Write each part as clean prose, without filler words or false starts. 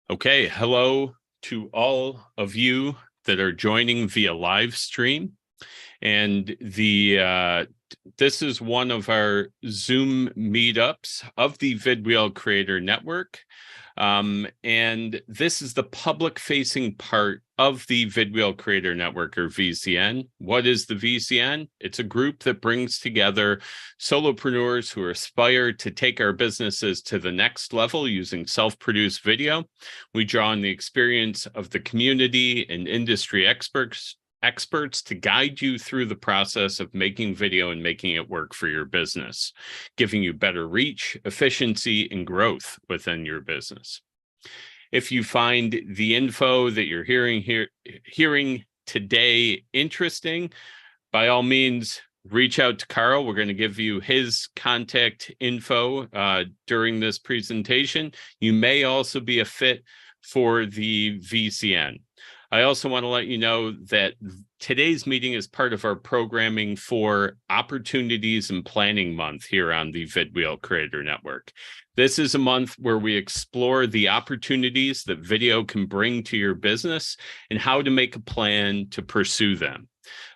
Okay, hello to all of you that are joining via live stream. And this is one of our Zoom meetups of the VidWheel Creator Network. And this is the public-facing part of the VidWheel Creator Network, or VCN. What is the VCN? It's a group that brings together solopreneurs who aspire to take our businesses to the next level using self-produced video. We draw on the experience of the community and industry experts to guide you through the process of making video and making it work for your business, giving you better reach, efficiency, and growth within your business. If you find the info that you're hearing today interesting, by all means, reach out to Karl. We're going to give you his contact info during this presentation. You may also be a fit for the VCN. I also want to let you know that today's meeting is part of our programming for Opportunities and Planning Month here on the VidWheel Creator Network. This is a month where we explore the opportunities that video can bring to your business and how to make a plan to pursue them.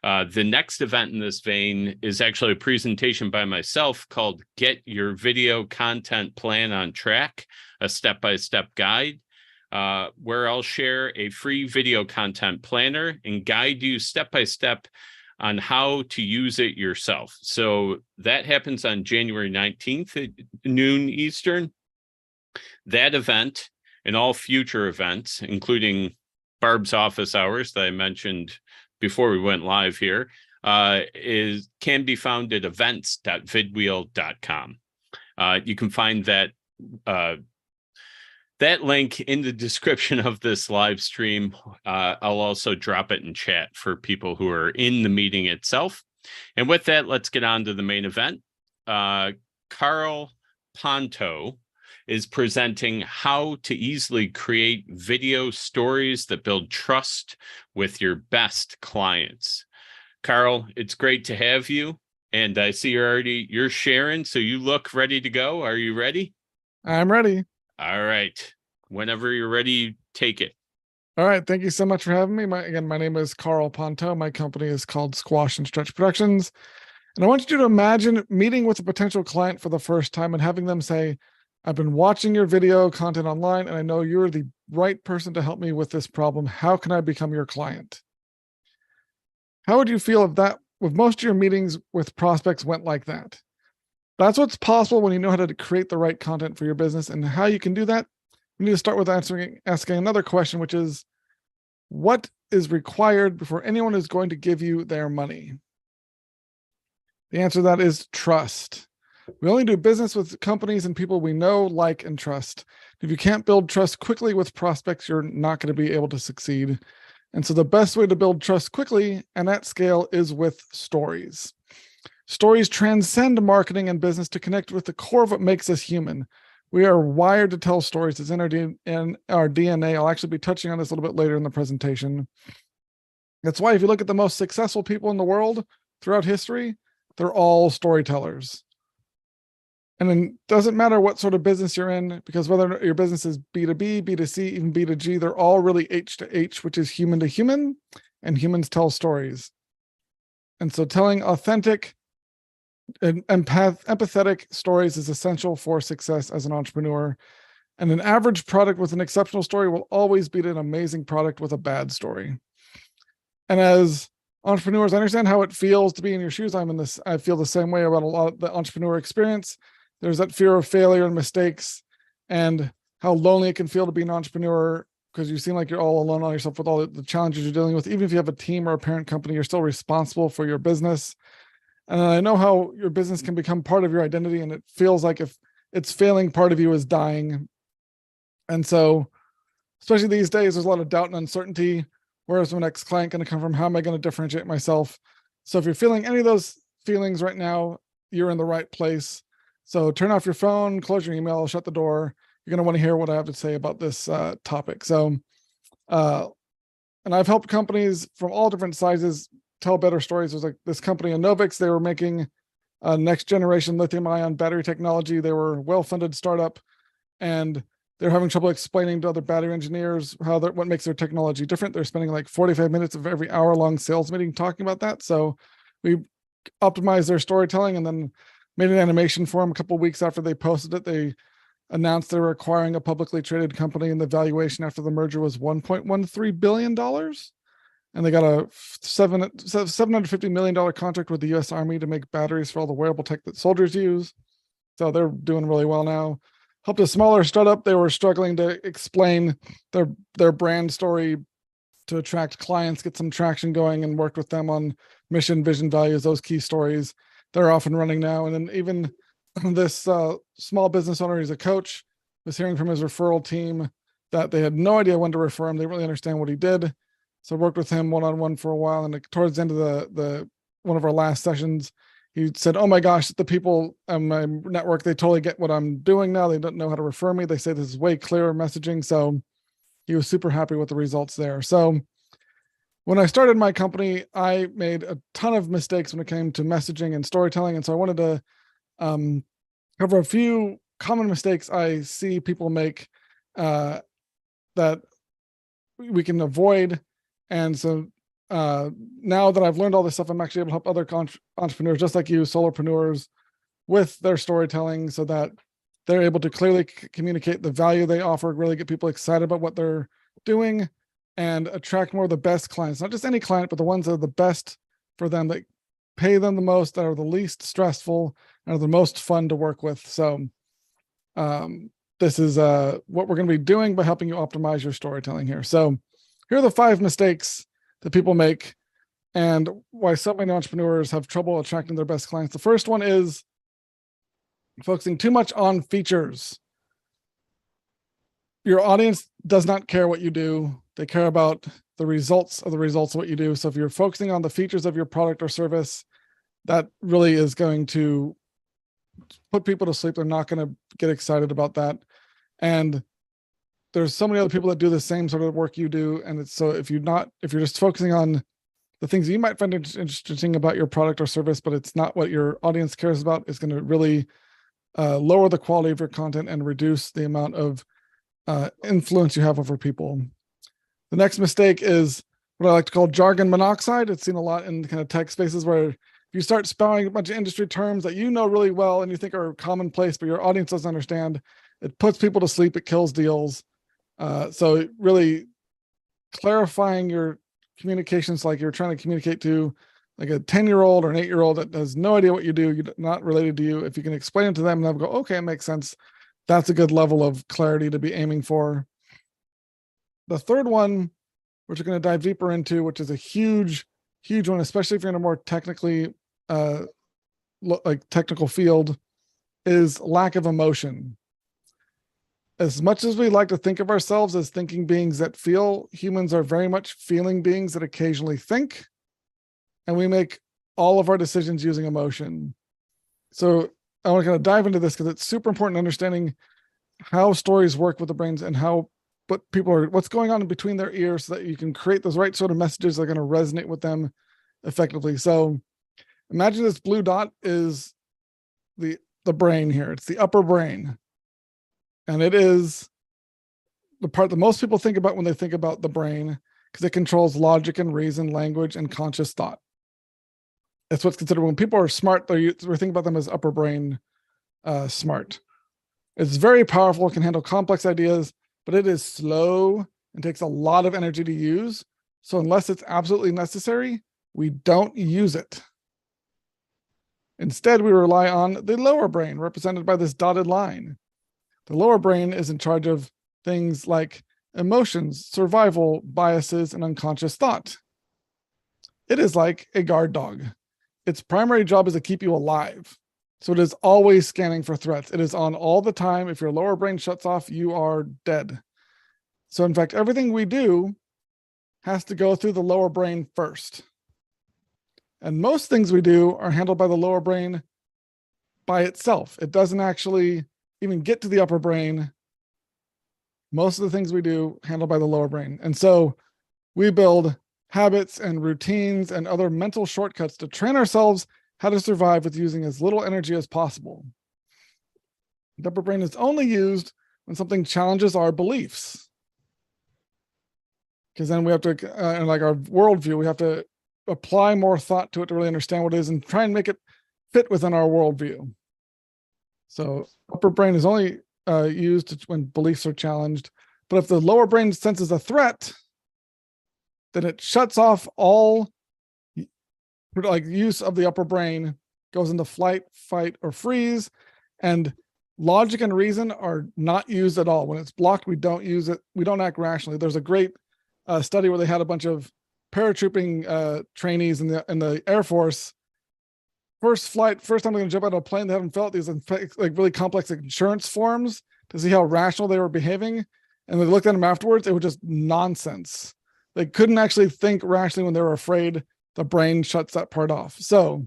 The next event in this vein is actually a presentation by myself called Get Your Video Content Plan on Track, a step-by-step guide. Where I'll share a free video content planner and guide you step-by-step on how to use it yourself. So that happens on January 19th at noon Eastern. That event and all future events, including Barb's office hours that I mentioned before we went live here, can be found at events.vidwheel.com. You can find that link in the description of this live stream. I'll also drop it in chat for people who are in the meeting itself. And with that, let's get on to the main event. Karl Pontau is presenting how to easily create video stories that build trust with your best clients. Karl, it's great to have you. And I see you're sharing, so you look ready to go. Are you ready? I'm ready. All right. Whenever you're ready, take it. All right. Thank you so much for having me. My name is Karl Pontau. My company is called Squash and Stretch Productions. And I want you to imagine meeting with a potential client for the first time and having them say, I've been watching your video content online, and I know you're the right person to help me with this problem. How can I become your client? How would you feel if most of your meetings with prospects went like that? That's what's possible when you know how to create the right content for your business. And how you can do that, we need to start with asking another question, which is, what is required before anyone is going to give you their money? The answer to that is trust. We only do business with companies and people we know, like, and trust. If you can't build trust quickly with prospects, you're not going to be able to succeed. And so the best way to build trust quickly and at scale is with stories. Stories transcend marketing and business to connect with the core of what makes us human. We are wired to tell stories. It's in our DNA. I'll actually be touching on this a little bit later in the presentation. That's why if you look at the most successful people in the world throughout history, they're all storytellers. And it doesn't matter what sort of business you're in, because whether your business is B2B, B2C, even B2G, they're all really H to H, which is human to human, and humans tell stories. And so telling authentic and empathetic stories is essential for success as an entrepreneur. And an average product with an exceptional story will always beat an amazing product with a bad story. And as entrepreneurs, I understand how it feels to be in your shoes. I feel the same way about a lot of the entrepreneur experience. There's that fear of failure and mistakes, and how lonely it can feel to be an entrepreneur, because you seem like you're all alone on yourself with all the challenges you're dealing with. Even if you have a team or a parent company, you're still responsible for your business. And I know how your business can become part of your identity, and it feels like if it's failing, part of you is dying. And so, especially these days, there's a lot of doubt and uncertainty. Where's my next client going to come from? How am I going to differentiate myself? So if you're feeling any of those feelings right now, you're in the right place. So turn off your phone, close your email, shut the door. You're going to want to hear what I have to say about this topic. So, and I've helped companies from all different sizes tell better stories. There's like this company in Novix. They were making a next generation lithium ion battery technology. They were a well-funded startup, and they're having trouble explaining to other battery engineers what makes their technology different. They're spending like 45 minutes of every hour-long sales meeting talking about that. So we optimized their storytelling and then made an animation for them. A couple of weeks after they posted it, they announced they were acquiring a publicly traded company, and the valuation after the merger was $1.13 billion. And they got a $750 million contract with the US Army to make batteries for all the wearable tech that soldiers use. So they're doing really well now. Helped a smaller startup. They were struggling to explain their brand story to attract clients, get some traction going, and worked with them on mission, vision, values, those key stories. They're off and running now. And then even this small business owner, he's a coach, was hearing from his referral team that they had no idea when to refer him. They really understand what he did. So I worked with him one-on-one for a while. And towards the end of the one of our last sessions, he said, "Oh my gosh, the people on my network, they totally get what I'm doing now. They don't know how to refer me. They say this is way clearer messaging." So he was super happy with the results there. So when I started my company, I made a ton of mistakes when it came to messaging and storytelling. And so I wanted to cover a few common mistakes I see people make that we can avoid. And so now that I've learned all this stuff, I'm actually able to help other entrepreneurs just like you, solopreneurs, with their storytelling so that they're able to clearly communicate the value they offer, really get people excited about what they're doing, and attract more of the best clients, not just any client, but the ones that are the best for them, that pay them the most, that are the least stressful, and are the most fun to work with. So this is what we're going to be doing by helping you optimize your storytelling here. So here are the 5 mistakes that people make and why so many entrepreneurs have trouble attracting their best clients. The first one is focusing too much on features. Your audience does not care what you do. They care about the results of what you do. So if you're focusing on the features of your product or service, that really is going to put people to sleep. They're not going to get excited about that. And there's so many other people that do the same sort of work you do. And it's so if you're just focusing on the things you might find interesting about your product or service, but it's not what your audience cares about, it's going to really lower the quality of your content and reduce the amount of influence you have over people. The next mistake is what I like to call jargon monoxide. It's seen a lot in kind of tech spaces where if you start spouting a bunch of industry terms that you know really well and you think are commonplace, but your audience doesn't understand, it puts people to sleep, it kills deals. So really clarifying your communications, like you're trying to communicate to like a 10-year-old or an 8-year-old that has no idea what you do, you're not related to you. If you can explain it to them and they'll go, okay, it makes sense. That's a good level of clarity to be aiming for. The third one, which we're going to dive deeper into, which is a huge one, especially if you're in a more technically technical field, is lack of emotion. As much as we like to think of ourselves as thinking beings that feel, humans are very much feeling beings that occasionally think, and we make all of our decisions using emotion. So I want to kind of dive into this because it's super important understanding how stories work with the brains and what's going on in between their ears so that you can create those right sort of messages that are going to resonate with them effectively. So imagine this blue dot is the brain here. It's the upper brain. And it is the part that most people think about when they think about the brain, because it controls logic and reason, language, and conscious thought. That's what's considered, when people are smart, we're thinking about them as upper brain smart. It's very powerful, it can handle complex ideas, but it is slow and takes a lot of energy to use. So unless it's absolutely necessary, we don't use it. Instead, we rely on the lower brain, represented by this dotted line. The lower brain is in charge of things like emotions, survival, biases, and unconscious thought. It is like a guard dog. Its primary job is to keep you alive. So it is always scanning for threats. It is on all the time. If your lower brain shuts off, you are dead. So in fact, everything we do has to go through the lower brain first. And most things we do are handled by the lower brain by itself. It doesn't actually even get to the upper brain. Most of the things we do handled by the lower brain. And so we build habits and routines and other mental shortcuts to train ourselves how to survive with using as little energy as possible. The upper brain is only used when something challenges our beliefs. Because then we have to, like our worldview, we have to apply more thought to it to really understand what it is and try and make it fit within our worldview. So upper brain is only used when beliefs are challenged. But if the lower brain senses a threat, then it shuts off all like use of the upper brain, goes into flight, fight, or freeze, and logic and reason are not used at all. When it's blocked, we don't use it. We don't act rationally. There's a great study where they had a bunch of paratrooping trainees in the Air Force. First time they're going to jump out of a plane, they haven't filled out these like really complex insurance forms to see how rational they were behaving. And they looked at them afterwards. It was just nonsense. They couldn't actually think rationally when they were afraid. The brain shuts that part off. So,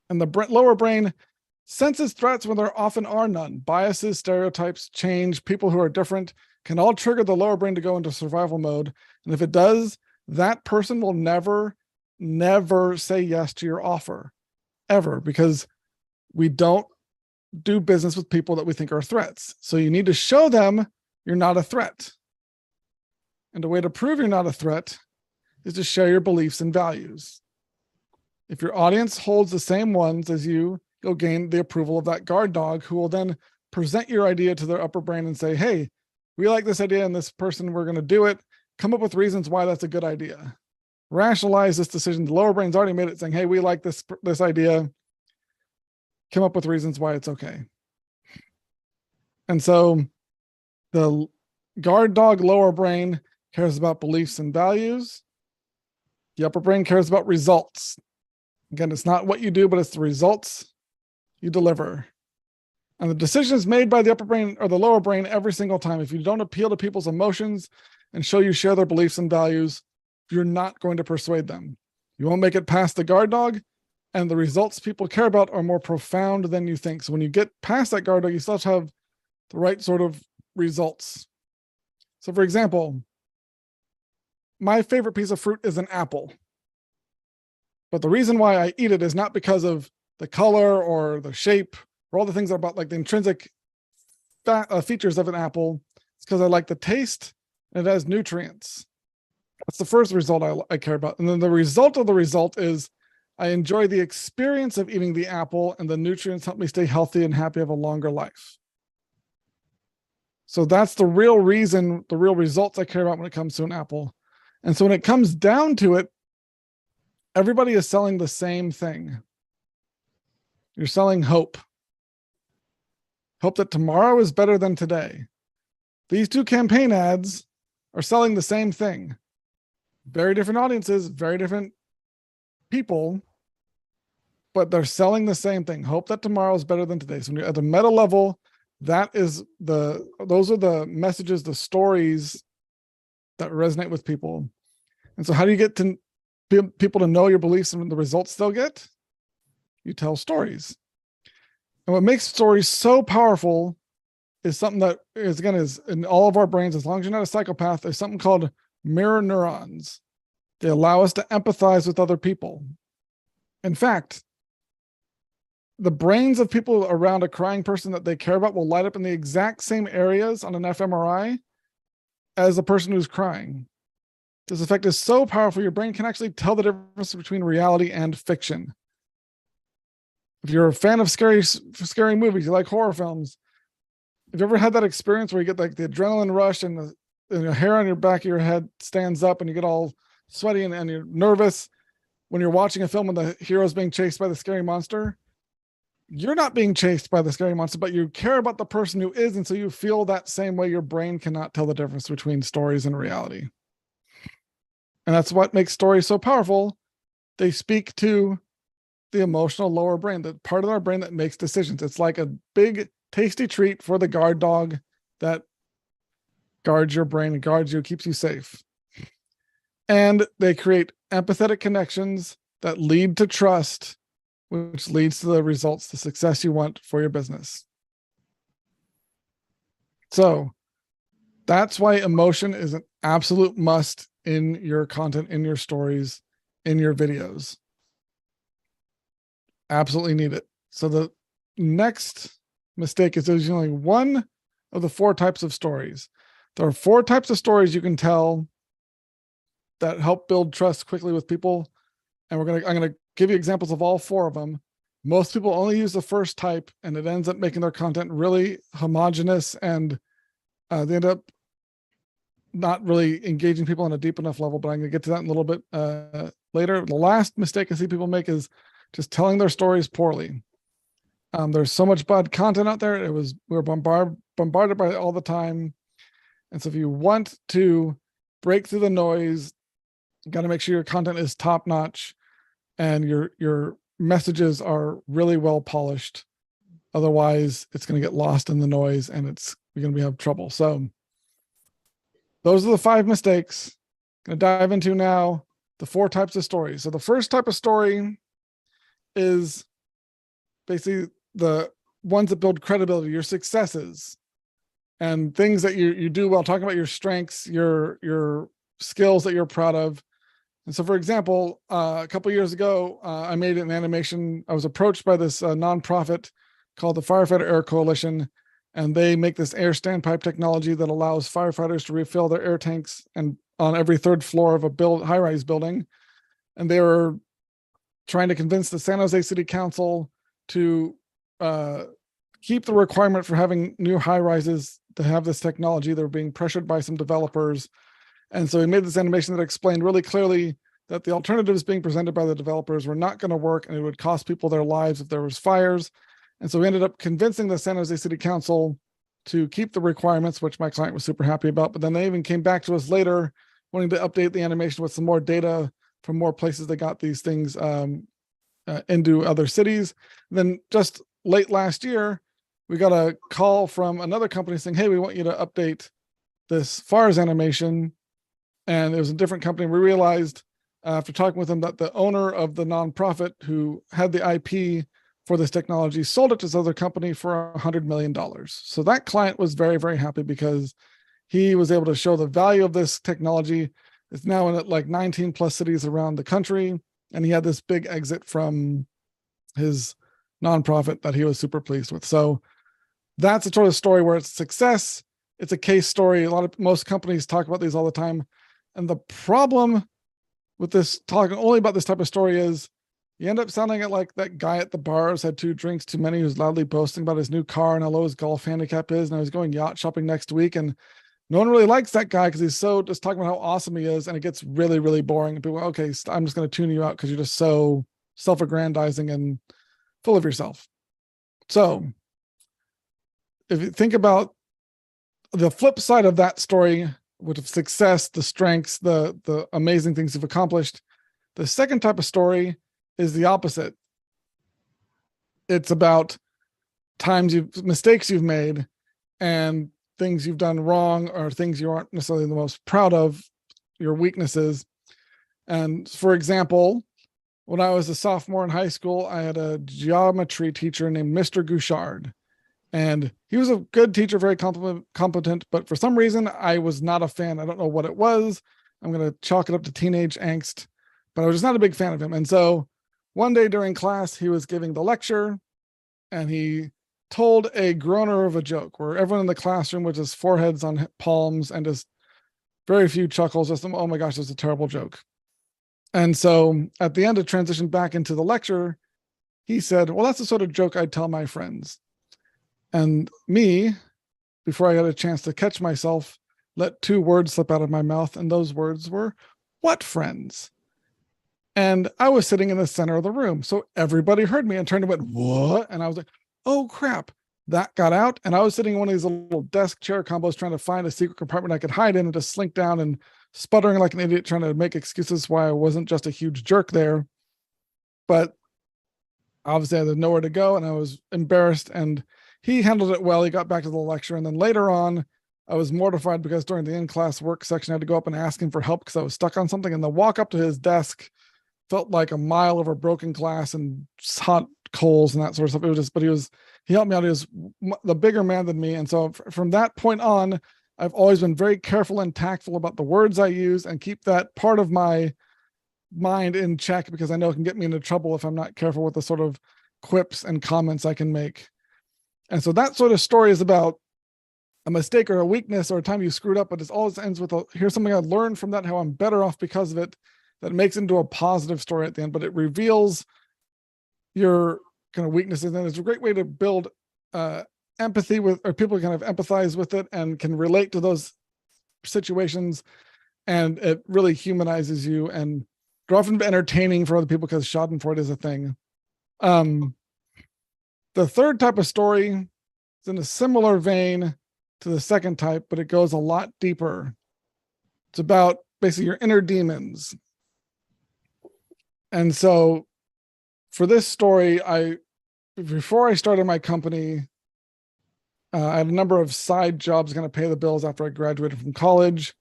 and the lower brain senses threats when there often are none. Biases, stereotypes, change, people who are different can all trigger the lower brain to go into survival mode. And if it does, that person will never say yes to your offer, ever, because we don't do business with people that we think are threats. So you need to show them you're not a threat. And the way to prove you're not a threat is to share your beliefs and values. If your audience holds the same ones as you, you'll gain the approval of that guard dog, who will then present your idea to their upper brain and say, hey, we like this idea and this person, we're going to do it. Come up with reasons why that's a good idea. Rationalize this decision. The lower brain's already made it, saying, hey, we like this idea. Come up with reasons why it's okay. And so the guard dog lower brain cares about beliefs and values. The upper brain cares about results. Again, it's not what you do, but it's the results you deliver. And the decision is made by the upper brain or the lower brain every single time. If you don't appeal to people's emotions and show you share their beliefs and values, you're not going to persuade them. You won't make it past the guard dog, and the results people care about are more profound than you think. So when you get past that guard dog, you still have to have the right sort of results. So for example, my favorite piece of fruit is an apple. But the reason why I eat it is not because of the color or the shape or all the things about like the intrinsic features of an apple. It's because I like the taste and it has nutrients. That's the first result I care about. And then the result of the result is I enjoy the experience of eating the apple, and the nutrients help me stay healthy and happy, have a longer life. So that's the real reason, the real results I care about when it comes to an apple. And so when it comes down to it, everybody is selling the same thing. You're selling hope. Hope that tomorrow is better than today. These two campaign ads are selling the same thing. Very different audiences, very different people, but they're selling the same thing. Hope that tomorrow is better than today. So when you're at the meta level, those are the messages, the stories that resonate with people. And so how do you get to people to know your beliefs and the results they'll get? You tell stories. And what makes stories so powerful is something that is in all of our brains, as long as you're not a psychopath, there's something called mirror neurons. They allow us to empathize with other people. In fact, the brains of people around a crying person that they care about will light up in the exact same areas on an fMRI as the person who's crying. This effect is so powerful, your brain can actually tell the difference between reality and fiction. If you're a fan of scary movies, you like horror films, have you ever had that experience where you get like the adrenaline rush and the hair on your back of your head stands up and you get all sweaty and you're nervous when you're watching a film and the hero's being chased by the scary monster? You're not being chased by the scary monster, but you care about the person who is, and so you feel that same way. Your brain cannot tell the difference between stories and reality. And that's what makes stories so powerful. They speak to the emotional lower brain, the part of our brain that makes decisions. It's like a big, tasty treat for the guard dog that guards your brain and guards you, keeps you safe. And they create empathetic connections that lead to trust, which leads to the results, the success you want for your business. So that's why emotion is an absolute must in your content, in your stories, in your videos. Absolutely need it. So the next mistake is there's only one of the 4 types of stories. There are 4 types of stories you can tell that help build trust quickly with people. And I'm going to give you examples of all 4 of them. Most people only use the first type, and it ends up making their content really homogenous, and they end up not really engaging people on a deep enough level, but I'm going to get to that in a little bit later. The last mistake I see people make is just telling their stories poorly. There's so much bad content out there. We were bombarded by it all the time. And so if you want to break through the noise, you got to make sure your content is top notch and your messages are really well polished. Otherwise, it's going to get lost in the noise and you're going to have trouble. So those are the 5 mistakes. I'm going to dive into now the 4 types of stories. So the first type of story is basically the ones that build credibility, your successes and things that you do well, talking about your strengths, your skills that you're proud of. And so, for example, a couple of years ago, I made an animation. I was approached by this nonprofit called the Firefighter Air Coalition, and they make this air standpipe technology that allows firefighters to refill their air tanks and on every 3rd floor of a high-rise building. And they were trying to convince the San Jose City Council to keep the requirement for having new high-rises to have this technology. They were being pressured by some developers. And so we made this animation that explained really clearly that the alternatives being presented by the developers were not going to work, and it would cost people their lives if there was fires. And so we ended up convincing the San Jose City Council to keep the requirements, which my client was super happy about. But then they even came back to us later wanting to update the animation with some more data from more places that got these things into other cities. And then just late last year, we got a call from another company saying, hey, we want you to update this fires animation. And it was a different company. We realized after talking with them that the owner of the nonprofit who had the IP for this technology sold it to this other company for $100 million. So that client was very, very happy because he was able to show the value of this technology. It's now in like 19 plus cities around the country. And he had this big exit from his nonprofit that he was super pleased with. So that's a sort of story where it's success. It's a case story. Most companies talk about these all the time. And the problem with this, talking only about this type of story, is you end up sounding like that guy at the bars had 2 drinks too many who's loudly boasting about his new car and how low his golf handicap is. And I was going yacht shopping next week. And no one really likes that guy because he's so just talking about how awesome he is. And it gets really, really boring. And people, okay, I'm just going to tune you out because you're just so self-aggrandizing and full of yourself. So if you think about the flip side of that story, which of success, the strengths, the amazing things you've accomplished, the second type of story is the opposite. It's about mistakes you've made and things you've done wrong or things you aren't necessarily the most proud of, your weaknesses. And for example, when I was a sophomore in high school, I had a geometry teacher named Mr. Gouchard. And he was a good teacher, very competent, but for some reason I was not a fan. I don't know what it was. I'm going to chalk it up to teenage angst, but I was just not a big fan of him. And so one day during class, he was giving the lecture and he told a groaner of a joke where everyone in the classroom was just foreheads on palms and just very few chuckles. Just, oh my gosh, that's a terrible joke. And so at the end, to transition back into the lecture, he said, well, that's the sort of joke I'd tell my friends. And me, before I got a chance to catch myself, let 2 words slip out of my mouth. And those words were, what friends? And I was sitting in the center of the room. So everybody heard me and turned and went, what? And I was like, oh crap, that got out. And I was sitting in one of these little desk chair combos trying to find a secret compartment I could hide in and just slink down and sputtering like an idiot, trying to make excuses why I wasn't just a huge jerk there. But obviously I had nowhere to go and I was embarrassed, and he handled it well. He got back to the lecture. And then later on, I was mortified because during the in-class work section, I had to go up and ask him for help because I was stuck on something. And the walk up to his desk felt like a mile over broken glass and hot coals and that sort of stuff. It was just, but he helped me out. He was the bigger man than me. And so from that point on, I've always been very careful and tactful about the words I use and keep that part of my mind in check, because I know it can get me into trouble if I'm not careful with the sort of quips and comments I can make. And so that sort of story is about a mistake or a weakness or a time you screwed up, but it always ends with here's something I learned from that, how I'm better off because of it. That makes it into a positive story at the end, but it reveals your kind of weaknesses. And it's a great way to build empathy with, or people kind of empathize with it and can relate to those situations. And it really humanizes you, and they're often entertaining for other people because schadenfreude is a thing. The third type of story is in a similar vein to the second type, but it goes a lot deeper. It's about basically your inner demons. And so for this story, before I started my company, I had a number of side jobs going to pay the bills after I graduated from college.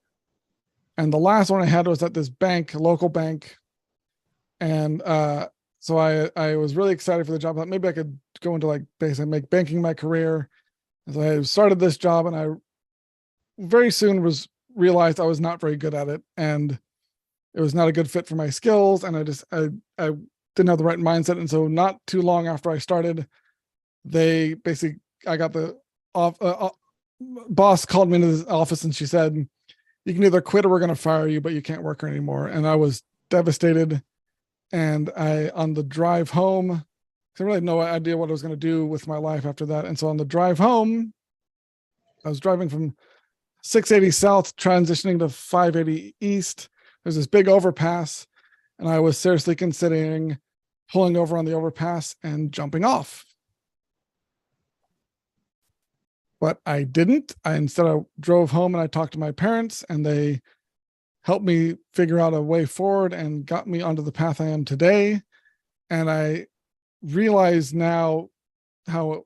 And the last one I had was at this bank, a local bank. And so I was really excited for the job. I thought maybe I could go into like basically make banking my career. And so I started this job, and I very soon realized I was not very good at it. And it was not a good fit for my skills. And I didn't have the right mindset. And so not too long after I started, I got the boss called me into his office, and she said, you can either quit or we're going to fire you, but you can't work here anymore. And I was devastated. And on the drive home, I really had no idea what I was going to do with my life after that. And so on the drive home, I was driving from 680 South, transitioning to 580 East. There's this big overpass, and I was seriously considering pulling over on the overpass and jumping off. But I didn't. Instead, I drove home and I talked to my parents, and they helped me figure out a way forward and got me onto the path I am today. And I realize now how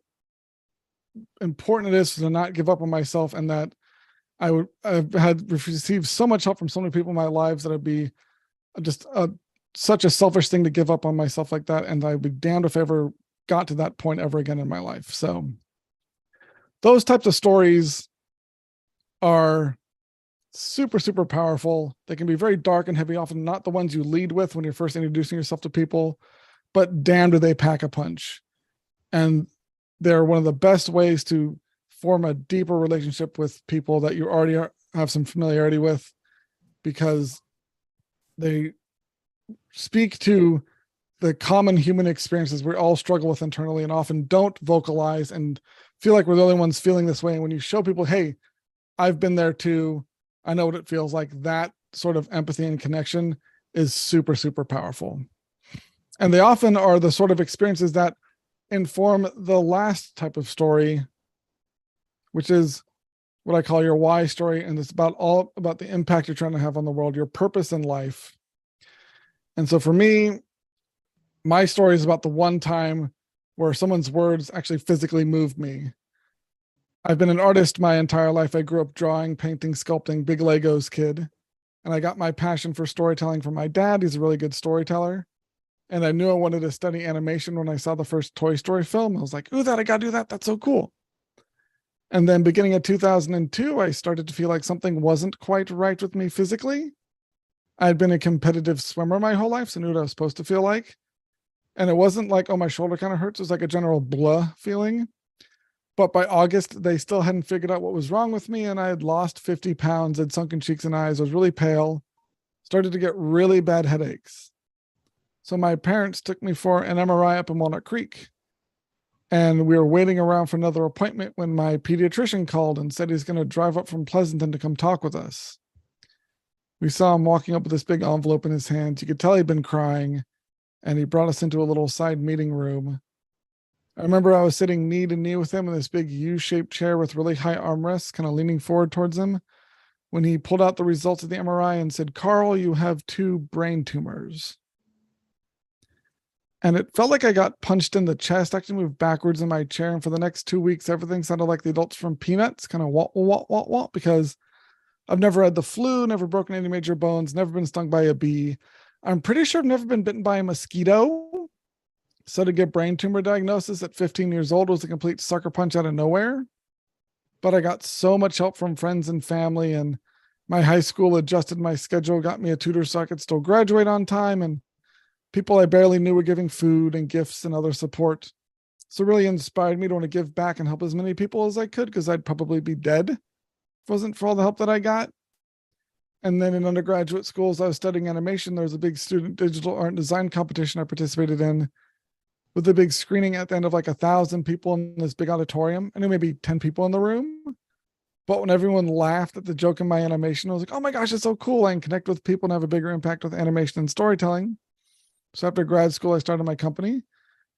important it is to not give up on myself, and that I've had received so much help from so many people in my lives that it'd be just such a selfish thing to give up on myself like that. And I'd be damned if I ever got to that point ever again in my life. So those types of stories are super, super powerful. They can be very dark and heavy, often not the ones you lead with when you're first introducing yourself to people, but damn, do they pack a punch. And they're one of the best ways to form a deeper relationship with people that you already have some familiarity with, because they speak to the common human experiences we all struggle with internally and often don't vocalize and feel like we're the only ones feeling this way. And when you show people, hey, I've been there too, I know what it feels like, that sort of empathy and connection is super, super powerful. And they often are the sort of experiences that inform the last type of story, which is what I call your why story. And it's all about the impact you're trying to have on the world, your purpose in life. And so for me, my story is about the one time where someone's words actually physically moved me. I've been an artist my entire life. I grew up drawing, painting, sculpting, big Legos kid. And I got my passion for storytelling from my dad. He's a really good storyteller. And I knew I wanted to study animation when I saw the first Toy Story film. I was like, ooh, I got to do that. That's so cool. And then beginning of 2002, I started to feel like something wasn't quite right with me physically. I had been a competitive swimmer my whole life, so I knew what I was supposed to feel like. And it wasn't like, oh, my shoulder kind of hurts. It was like a general blah feeling. But by August, they still hadn't figured out what was wrong with me. And I had lost 50 pounds, had sunken cheeks and eyes, was really pale, started to get really bad headaches. So my parents took me for an MRI up in Walnut Creek. And we were waiting around for another appointment when my pediatrician called and said he's going to drive up from Pleasanton to come talk with us. We saw him walking up with this big envelope in his hands. You could tell he'd been crying, and he brought us into a little side meeting room. I remember I was sitting knee to knee with him in this big U-shaped chair with really high armrests, kind of leaning forward towards him, when he pulled out the results of the MRI and said, "Karl, you have 2 brain tumors." And it felt like I got punched in the chest. I actually moved backwards in my chair. And for the next 2 weeks, everything sounded like the adults from Peanuts, kind of wah, wah, wah, wah, because I've never had the flu, never broken any major bones, never been stung by a bee. I'm pretty sure I've never been bitten by a mosquito. So to get brain tumor diagnosis at 15 years old was a complete sucker punch out of nowhere. But I got so much help from friends and family, and my high school adjusted my schedule, got me a tutor so I could still graduate on time, and people I barely knew were giving food and gifts and other support. So it really inspired me to want to give back and help as many people as I could, because I'd probably be dead if it wasn't for all the help that I got. And then in undergraduate schools, I was studying animation. There was a big student digital art and design competition I participated in, with a big screening at the end of like 1,000 people in this big auditorium. I knew maybe 10 people in the room. But when everyone laughed at the joke in my animation, I was like, oh my gosh, it's so cool. I can connect with people and have a bigger impact with animation and storytelling. So after grad school, I started my company,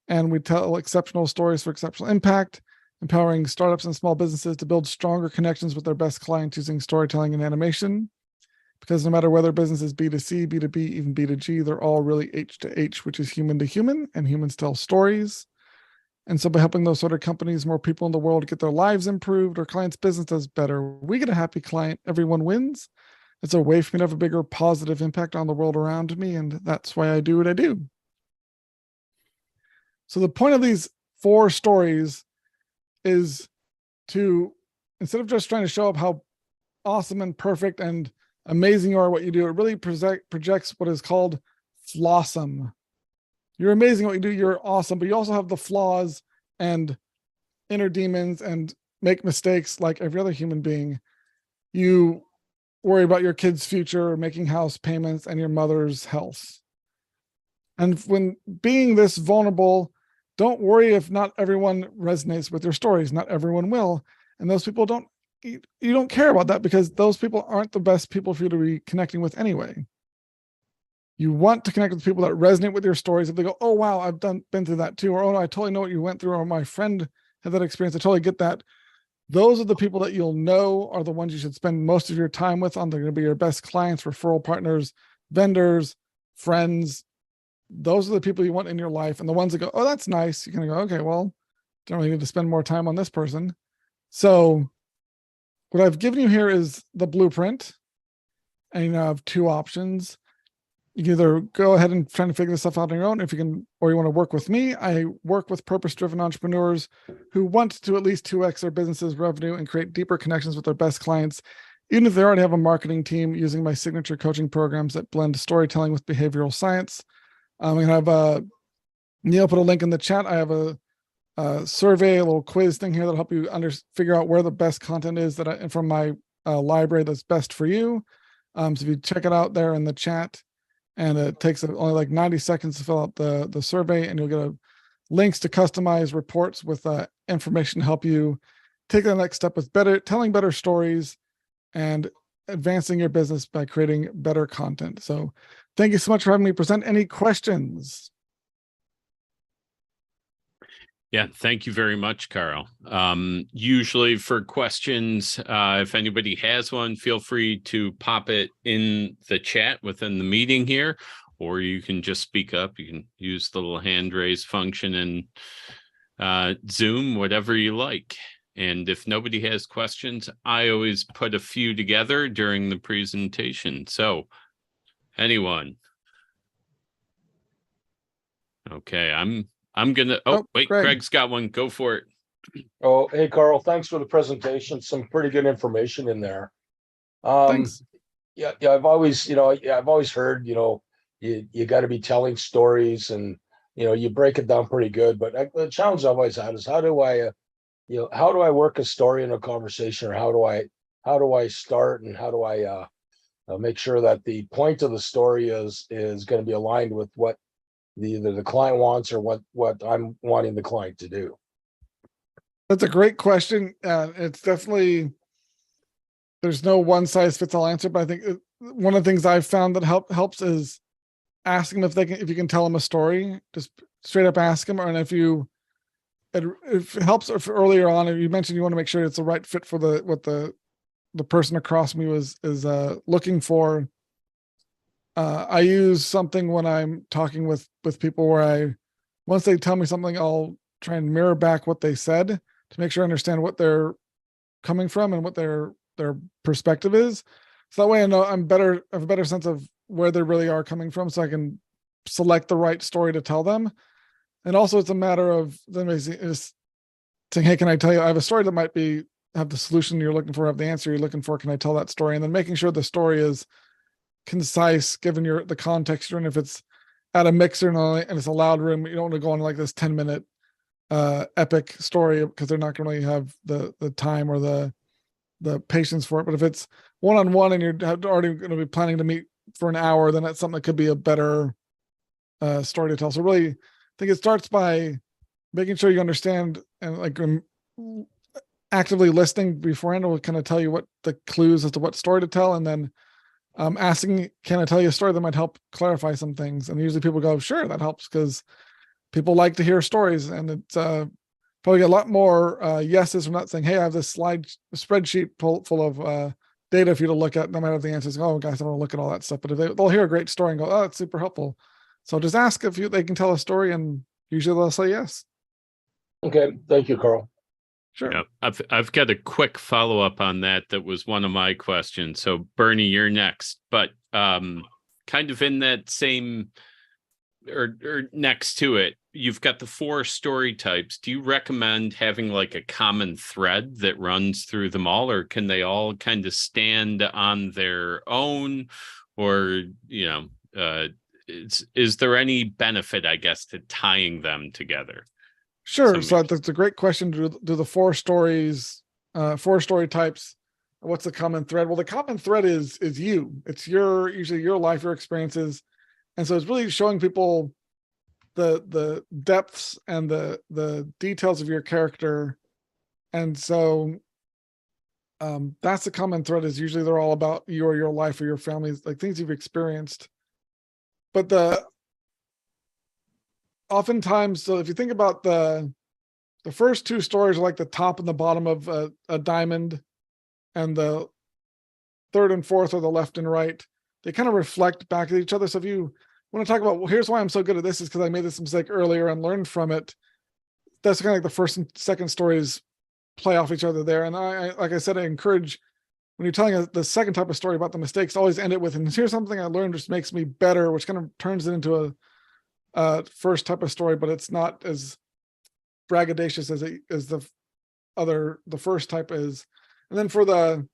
and we tell exceptional stories for exceptional impact, empowering startups and small businesses to build stronger connections with their best clients using storytelling and animation. Because no matter whether business is B2C, B2B, even B2G, they're all really H to H, which is human to human, and humans tell stories. And so by helping those sort of companies, more people in the world get their lives improved, or clients' business does better, we get a happy client, everyone wins. It's a way for me to have a bigger positive impact on the world around me, and that's why I do what I do. So the point of these 4 stories is to, instead of just trying to show up how awesome and perfect and amazing you are what you do, it really projects what is called Flawsome. You're amazing at what you do, you're awesome, but you also have the flaws and inner demons and make mistakes like every other human being. You worry about your kid's future, making house payments, and your mother's health. And when being this vulnerable, don't worry if not everyone resonates with your stories. Not everyone will. And those people you don't care about that, because those people aren't the best people for you to be connecting with anyway. You want to connect with people that resonate with your stories. If they go, oh, wow, I've been through that too. Or, oh, no, I totally know what you went through. Or my friend had that experience. I totally get that. Those are the people that you'll know are the ones you should spend most of your time with. They're going to be your best clients, referral partners, vendors, friends. Those are the people you want in your life. And the ones that go, oh, that's nice. You're going to go, okay, well, don't really need to spend more time on this person. So what I've given you here is the blueprint. And you have 2 options. You can either go ahead and try to figure this stuff out on your own, if you can, or you want to work with me. I work with purpose-driven entrepreneurs who want to at least 2x their business's revenue and create deeper connections with their best clients, even if they already have a marketing team, using my signature coaching programs that blend storytelling with behavioral science. I'm going to have Neil put a link in the chat. I have a survey, a little quiz thing here that'll help you figure out where the best content is from my library that's best for you. So if you check it out there in the chat, and it takes only like 90 seconds to fill out the survey, and you'll get links to customize reports with information to help you take the next step with telling better stories and advancing your business by creating better content. So thank you so much for having me present. Any questions? Yeah, thank you very much, Karl. Usually for questions, if anybody has one, feel free to pop it in the chat within the meeting here, or you can just speak up. You can use the little hand raise function in Zoom, whatever you like. And if nobody has questions, I always put a few together during the presentation. So anyone? Okay, I'm gonna, wait, Craig's got one. Go for it. Oh, hey, Karl, thanks for the presentation. Some pretty good information in there. Thanks. Yeah, I've always heard, you got to be telling stories, and, you break it down pretty good. But the challenge I've always had is how do I work a story in a conversation, or how do I start, and how do I make sure that the point of the story is going to be aligned with what either the client wants or what I'm wanting the client to do? That's a great question. It's definitely, there's no one size fits all answer, but I think one of the things I've found that helps is ask them if you can tell them a story. Just straight up ask them. And if it helps if earlier on, if you mentioned you want to make sure it's the right fit for what the person across me is looking for. I use something when I'm talking with people where once they tell me something, I'll try and mirror back what they said to make sure I understand what they're coming from and what their perspective is. So that way I know I have a better sense of where they really are coming from, so I can select the right story to tell them. And also it's a matter of them is saying, hey, can I tell you, I have a story that might have the solution you're looking for, have the answer you're looking for. Can I tell that story? And then making sure the story is concise given the context you're in. If it's at a mixer and it's a loud room, you don't want to go on like this 10-minute epic story because they're not going to really have the time or the patience for it. But if it's one-on-one and you're already going to be planning to meet for an hour, then that's something that could be a better story to tell. So really, I think it starts by making sure you understand and like actively listening beforehand will kind of tell you what the clues as to what story to tell, and then asking, can I tell you a story that might help clarify some things? And usually people go, sure, that helps, because people like to hear stories, and it's probably get a lot more yeses from not saying, hey, I have this spreadsheet full of data for you to look at. No matter the answers, oh, guys, I don't want to look at all that stuff. But if they'll hear a great story and go, oh, it's super helpful. So just ask if they can tell a story, and usually they'll say yes. Okay, thank you, Karl. Sure. Yeah, I've got a quick follow up on that. That was one of my questions. So Bernie, you're next, but kind of in that same or next to it, you've got the 4 story types. Do you recommend having like a common thread that runs through them all, or can they all kind of stand on their own? Or, is there any benefit, I guess, to tying them together? Sure. So that's a great question. Do the 4 stories, 4 story types, what's the common thread? Well, the common thread is you. It's usually your life, your experiences. And so it's really showing people the depths and the details of your character. And so that's the common thread, is usually they're all about you or your life or your family, like things you've experienced. But oftentimes, so if you think about the first 2 stories are like the top and the bottom of a diamond, and the third and fourth are the left and right. They kind of reflect back at each other. So if you want to talk about, well, here's why I'm so good at this, is because I made this mistake earlier and learned from it. That's kind of like the first and second stories play off each other there. And I like I said, I encourage, when you're telling the second type of story about the mistakes, always end it with, and here's something I learned which makes me better, which kind of turns it into a first type of story, but it's not as braggadocious as the first type is. And then for the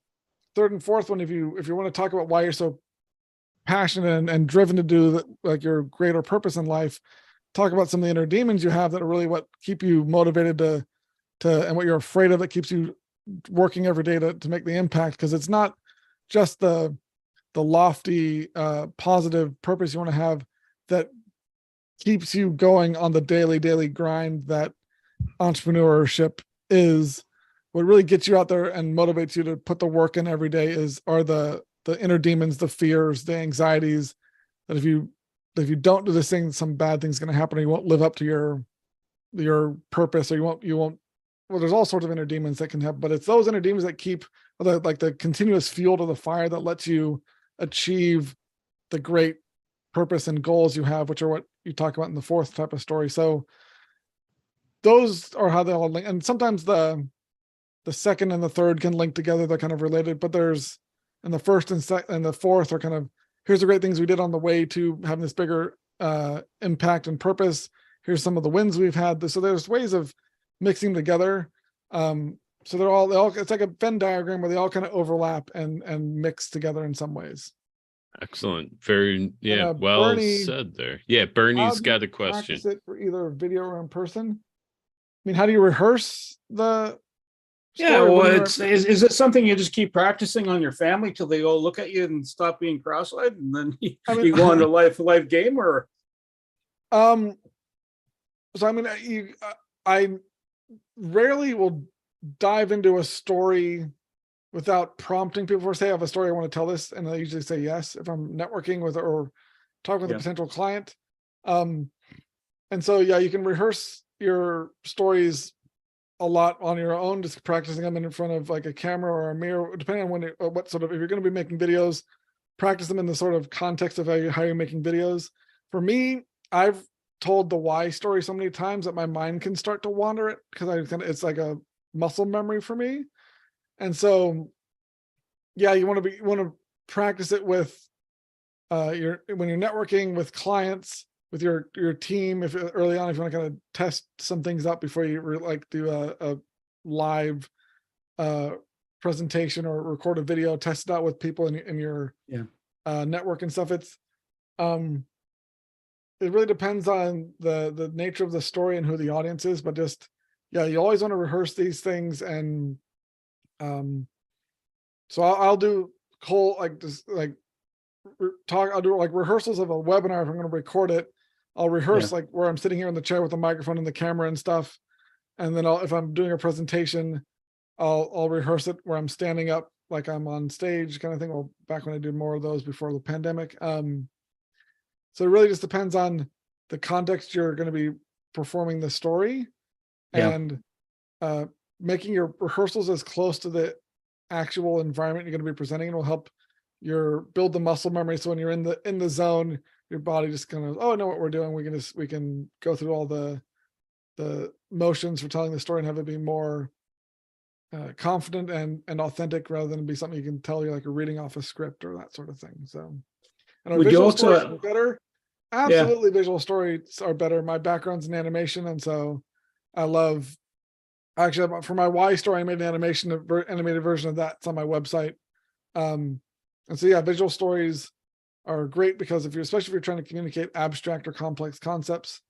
third and fourth one, if you want to talk about why you're so passionate and driven to do like your greater purpose in life, talk about some of the inner demons you have that are really what keep you motivated to and what you're afraid of that keeps you working every day to make the impact. Because it's not just the lofty positive purpose you want to have that keeps you going on the daily grind that entrepreneurship is. What really gets you out there and motivates you to put the work in every day are the inner demons, the fears, the anxieties, that if you don't do this thing, some bad thing's going to happen, or you won't live up to your purpose, or you won't. Well, there's all sorts of inner demons that can happen, but it's those inner demons that keep the continuous fuel to the fire that lets you achieve the great purpose and goals you have, which are what you talk about in the fourth type of story. So those are how they all link. And sometimes the second and the third can link together. They're kind of related, but and the first and the fourth are kind of, here's the great things we did on the way to having this bigger impact and purpose. Here's some of the wins we've had. So there's ways of mixing together. So they're all, it's like a Venn diagram where they all kind of overlap and mix together in some ways. Excellent. Very, well Bernie, said there. Yeah, Bernie's got a question. Practice it for either video or in person. I mean, how do you rehearse the story? Yeah, well, is it something you just keep practicing on your family till they go look at you and stop being cross-eyed, and then you go into life game, or? So I mean, I rarely will dive into a story without prompting people. First, say I have a story, I want to tell this, and I usually say yes if I'm networking with or talking with a potential client. And so yeah, you can rehearse your stories a lot on your own, just practicing them in front of like a camera or a mirror, depending on what sort of, if you're going to be making videos, practice them in the sort of context of how you're making videos. For me, I've told the why story so many times that my mind can start to wander it, because it's like a muscle memory for me. And so, yeah, you want to practice it with when you're networking with clients, with your team. If early on, if you want to kind of test some things out before you do a live presentation or record a video, test it out with people in your network and stuff. It's it really depends on the nature of the story and who the audience is, but just yeah, you always want to rehearse these things. And so I'll do whole like this like talk. I'll do like rehearsals of a webinar if I'm going to record it. I'll rehearse like where I'm sitting here in the chair with the microphone and the camera and stuff. And then if I'm doing a presentation, I'll rehearse it where I'm standing up like I'm on stage kind of thing. Well, back when I did more of those before the pandemic. So it really just depends on the context you're going to be performing the story, and making your rehearsals as close to the actual environment you're going to be presenting will help build the muscle memory. So when you're in the zone, your body just kind of, oh, I know what we're doing. We can go through all the motions for telling the story and have it be more confident and authentic, rather than be something you can tell you like you're reading off a script or that sort of thing. So, and our visual stories are better. Absolutely, visual stories are better. My background's in animation, and so I love. Actually, for my Y story, I made an animated version of that. It's on my website. And so, yeah, visual stories are great because especially if you're trying to communicate abstract or complex concepts,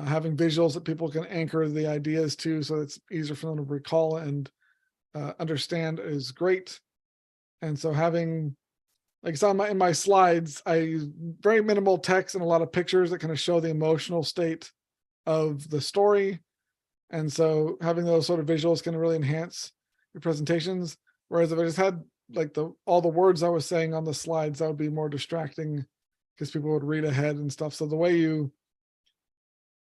having visuals that people can anchor the ideas to, so it's easier for them to recall and understand, is great. And so having, like it's in my slides, I use very minimal text and a lot of pictures that kind of show the emotional state of the story. And so having those sort of visuals can really enhance your presentations. Whereas if I just had like all the words I was saying on the slides, that would be more distracting because people would read ahead and stuff. So the way you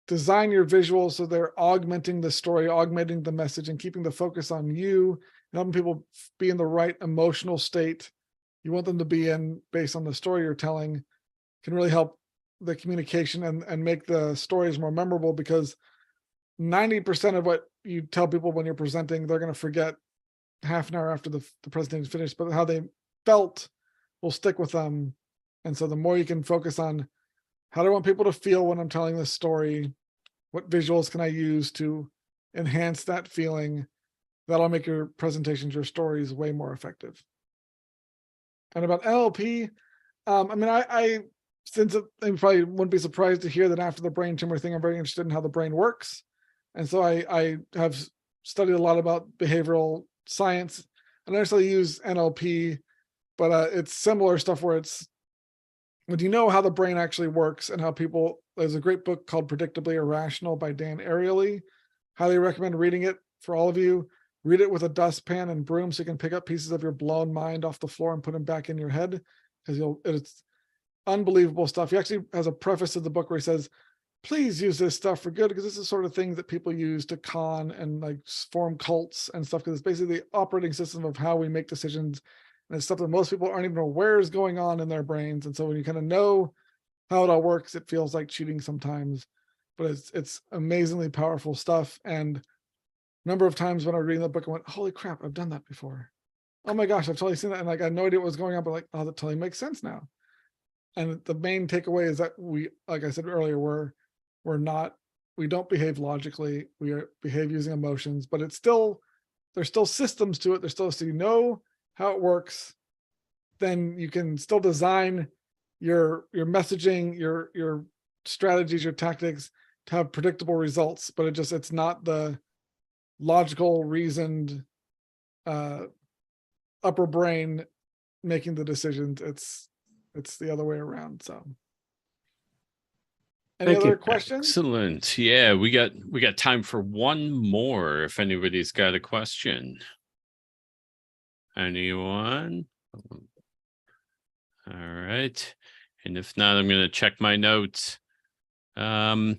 design your visuals so they're augmenting the story, augmenting the message, and keeping the focus on you, and helping people be in the right emotional state you want them to be in based on the story you're telling, can really help the communication and make the stories more memorable, because 90% of what you tell people when you're presenting, they're going to forget half an hour after the presentation is finished, but how they felt will stick with them. And so the more you can focus on how do I want people to feel when I'm telling this story, what visuals can I use to enhance that feeling, that'll make your presentations, your stories way more effective. And about NLP, I mean, I since you probably wouldn't be surprised to hear that after the brain tumor thing, I'm very interested in how the brain works. And so I have studied a lot about behavioral science. I don't necessarily use NLP, but it's similar stuff where it's, when you know how the brain actually works and how people, there's a great book called Predictably Irrational by Dan Ariely. Highly recommend reading it for all of you. Read it with a dustpan and broom so you can pick up pieces of your blown mind off the floor and put them back in your head, because it's unbelievable stuff. He actually has a preface to the book where he says, please use this stuff for good, because this is the sort of thing that people use to con and like form cults and stuff, because it's basically the operating system of how we make decisions. And it's stuff that most people aren't even aware is going on in their brains. And so when you kind of know how it all works, it feels like cheating sometimes, but it's amazingly powerful stuff. And a number of times when I was reading the book, I went, holy crap, I've done that before. Oh my gosh, I've totally seen that. And like, I had no idea what was going on, but like, oh, that totally makes sense now. And the main takeaway is that we, like I said earlier, we don't behave logically. We behave using emotions, but there's still systems to it. There's still, so you know how it works, then you can still design your messaging, your strategies, your tactics to have predictable results, but it's not the logical, reasoned upper brain making the decisions. It's the other way around. So any other questions? Excellent. Yeah, we got time for one more if anybody's got a question. Anyone? All right. And if not, I'm going to check my notes. I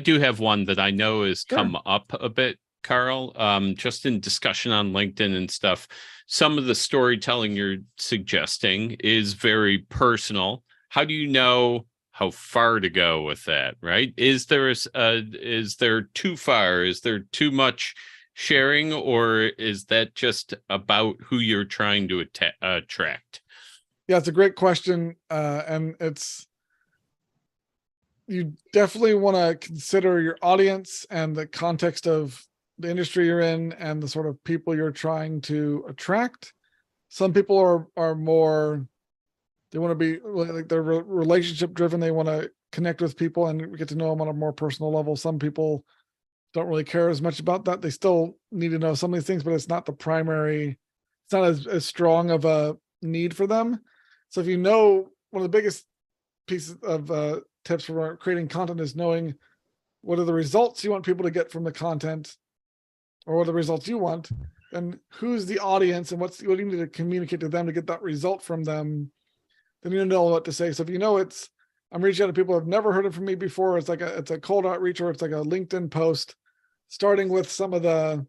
do have one that I know has come up a bit, Karl, just in discussion on LinkedIn and stuff. Some of the storytelling you're suggesting is very personal. How do you know how far to go with that, right? Is there too far? Is there too much sharing, or is that just about who you're trying to attract? Yeah, it's a great question. And you definitely want to consider your audience and the context of the industry you're in and the sort of people you're trying to attract. Some people are more, they want to be like, they're relationship driven. They want to connect with people and get to know them on a more personal level. Some people don't really care as much about that. They still need to know some of these things, but it's not the primary, it's not as strong of a need for them. So if you know, one of the biggest pieces of tips for creating content is knowing what are the results you want people to get from the content, or what are the results you want, and who's the audience and what do you need to communicate to them to get that result from them. Then you know what to say. So if you know I'm reaching out to people who have never heard from me before, it's a cold outreach, or it's like a LinkedIn post, starting with some of the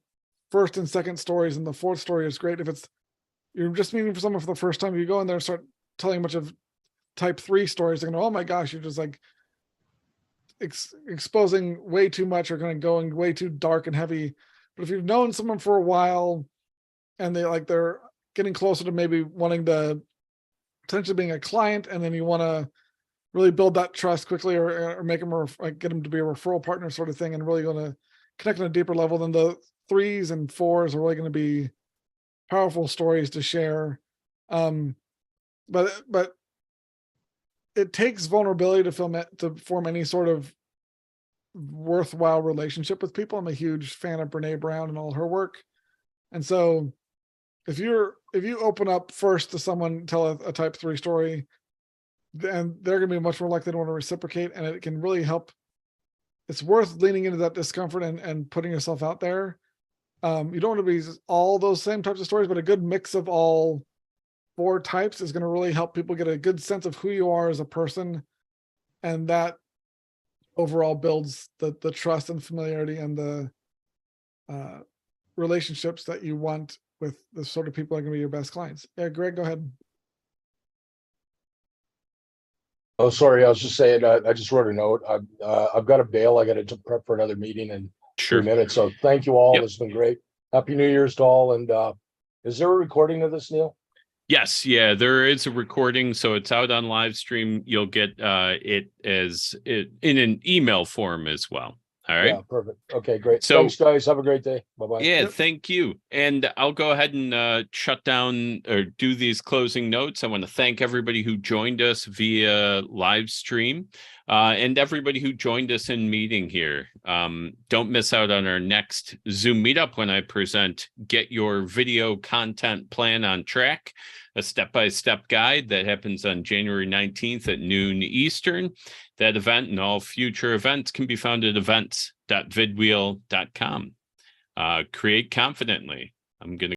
first and second stories, and the fourth story is great. If you're just meeting for someone for the first time, you go in there and start telling a bunch of type 3 stories, they're going to, oh my gosh, you're just like exposing way too much, or kind of going way too dark and heavy. But if you've known someone for a while and they're getting closer to maybe wanting to potentially being a client, and then you want to really build that trust quickly, or make them get them to be a referral partner sort of thing, and really going to connect on a deeper level, then the 3s and 4s are really going to be powerful stories to share. But it takes vulnerability to form any sort of worthwhile relationship with people. I'm a huge fan of Brene Brown and all her work. And so if you open up first to someone, tell a type 3 story, then they're going to be much more likely to want to reciprocate, and it can really help. It's worth leaning into that discomfort and putting yourself out there. You don't want to be all those same types of stories, but a good mix of all 4 types is going to really help people get a good sense of who you are as a person. And that overall builds the trust and familiarity and the relationships that you want with the sort of people that are going to be your best clients. Yeah, Greg, go ahead. Oh, sorry. I was just saying, I just wrote a note. I've got to bail. I got to prep for another meeting in 3 minutes. So thank you all. Yep. It's been great. Happy New Year's to all. And is there a recording of this, Neil? Yes, yeah, there is a recording, so it's out on live stream. You'll get it in an email form as well. All right. Yeah, perfect. Okay, great. So, thanks, guys. Have a great day. Bye-bye. Yeah, thank you. And I'll go ahead and shut down or do these closing notes. I want to thank everybody who joined us via live stream and everybody who joined us in meeting here. Don't miss out on our next Zoom meetup when I present Get Your Video Content Plan on Track, a step-by-step guide that happens on January 19th at noon Eastern. That event and all future events can be found at events.vidwheel.com. Create confidently. I'm going to